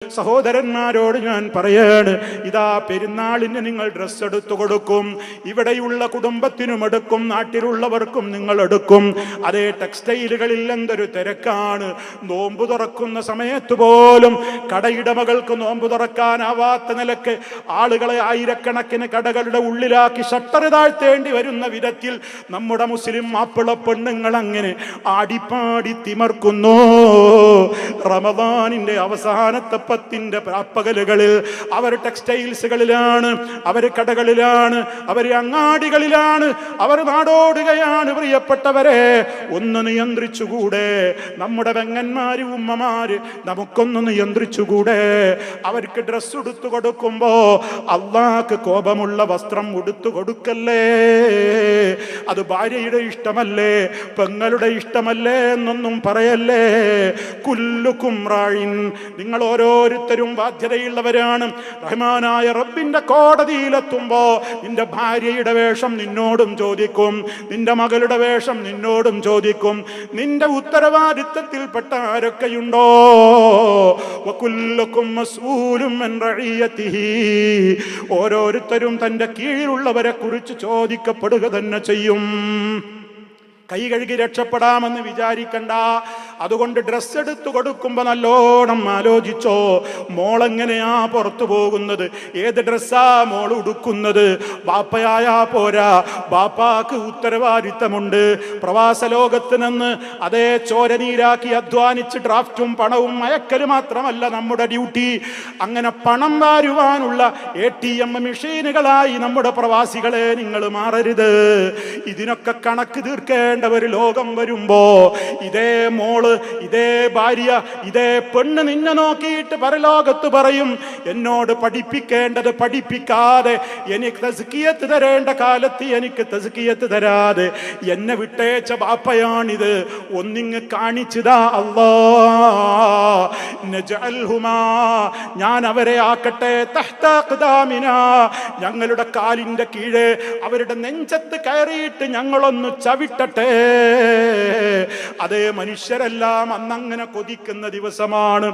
സഹോദരന്മാരോട് ഞാൻ പറയാണ്, ഇതാ പെരുന്നാളിന് നിങ്ങൾ ഡ്രസ്സ് എടുത്തു കൊടുക്കും, ഇവിടെയുള്ള കുടുംബത്തിനും എടുക്കും, നാട്ടിലുള്ളവർക്കും നിങ്ങൾ എടുക്കും. അതേ ടെക്സ്റ്റൈലുകളിൽ എന്തൊരു തിരക്കാണ്. നോമ്പ് തുറക്കുന്ന സമയത്ത് പോലും കടയിടമകൾക്ക് നോമ്പ് തുറക്കാനാവാത്ത നിലക്ക് ആളുകളെ ആയിരക്കണക്കിന് കടകളുടെ ഉള്ളിലാക്കി ഷട്ടർ താഴ്ത്തേണ്ടി വരുന്ന വിധത്തിൽ നമ്മുടെ മുസ്ലിം മാപ്പിള പെണ്ണുങ്ങൾ അങ്ങനെ ആടിപ്പാടി തിമർക്കുന്നു. റമദാനിന്റെ അവസാനത്തെ പത്തിന്റെ പകലുകളിൽ അവർ ടെക്സ്റ്റൈൽസുകളിലാണ്, അവർ കടകളിലാണ്, അവർ അങ്ങാടികളിലാണ്, അവർ നാടോടുകയാണ്. പ്രിയപ്പെട്ടവരെ, ഒന്ന് നിയന്ത്രിച്ചുകൂടെ? നമ്മുടെ പെങ്ങന്മാര് ഉമ്മമാര് നമുക്കൊന്ന് നിയന്ത്രിച്ചുകൂടെ? അവർക്ക് ഡ്രസ്സ് ഉടുത്തു കൊടുക്കുമ്പോ അള്ളാഹ്ക്ക് കോപമുള്ള വസ്ത്രം ഉടുത്തു കൊടുക്കല്ലേ. അത് ഭാര്യയുടെ ഇഷ്ടമല്ലേ, പെങ്ങളുടെ ഇഷ്ടമല്ലേ എന്നൊന്നും പറയല്ലേ. കുല്ലുക്കും റായിൻ, നിങ്ങൾ ഓരോരുത്തരും ബാധ്യതയുള്ളവരാണ്. റഹ്മാനായ റബ്ബിന്റെ കോടതിയിലെത്തുമ്പോ നിന്റെ ഭാര്യയുടെ വേഷം നിന്നോടും ചോദിക്കും, നിന്റെ മകളുടെ വേഷം നിന്നോടും ചോദിക്കും. നിന്റെ ഉത്തരവാദിത്തത്തിൽപ്പെട്ട ആരൊക്കെയുണ്ടോ? വകുല്ലുക്കും മസ്ഊലും അൻ റഇയതിഹി, ഓരോരുത്തരും തന്റെ കീഴിലുള്ളവരെ കുറിച്ച് ചോദിക്കപ്പെടുക തന്നെ ചെയ്യും. കൈ കഴുകി രക്ഷപ്പെടാമെന്ന് വിചാരിക്കണ്ട. അതുകൊണ്ട് ഡ്രസ്സ് എടുത്തു കൊടുക്കുമ്പോ നല്ലോണം ആലോചിച്ചോ. മോളെങ്ങനെയാ പുറത്തു പോകുന്നത്? ഏത് ഡ്രസ്സാ മോൾ ഉടുക്കുന്നത്? ബാപ്പയായാ പോരാ, ബാപ്പാക്ക് ഉത്തരവാദിത്തമുണ്ട്. പ്രവാസ ലോകത്ത് നിന്ന് അതേ ചോരനീരാക്കി അധ്വാനിച്ച് ഡ്രാഫ്റ്റും പണവും അയക്കല് മാത്രമല്ല നമ്മുടെ ഡ്യൂട്ടി. അങ്ങനെ പണം വാരുവാനുള്ള ATM മെഷീനുകളായി നമ്മുടെ പ്രവാസികളെ നിങ്ങൾ മാറരുത്. ഇതിനൊക്കെ കണക്ക് തീർക്കേണ്ട ഒരു ലോകം വരുമ്പോ ഇതേ മോള്, ഇതേ ഭാര്യ, ഇതേ പെണ്ണ് നിന്നെ നോക്കിയിട്ട് പരലോകത്ത് പറയും, എന്നോട് പഠിപ്പിക്കേണ്ടത് പഠിപ്പിക്കാതെ, എനിക്ക് തസ്കിയത്ത് തരേണ്ട കാലത്ത് എനിക്ക് തസ്കിയത്ത് തരാതെ എന്നെ വിട്ടേച്ച ബാപ്പയാണിത്. ഒന്നിങ്ങ് കാണിച്ചതാ അല്ലാ. നജഅൽഹുമാ, ഞാൻ അവരെ ആക്കട്ടെ തഹ്ത അഖ്ദാമിനാ, ഞങ്ങളുടെ കാലിന്റെ കീഴെ അവരുടെ നെഞ്ചത്ത് കയറിയിട്ട് ഞങ്ങളൊന്ന് ചവിട്ടട്ടെ. അതേ, മനുഷ്യരെല്ലാം അന്നങ്ങനെ കൊതിക്കുന്ന ദിവസമാണ്.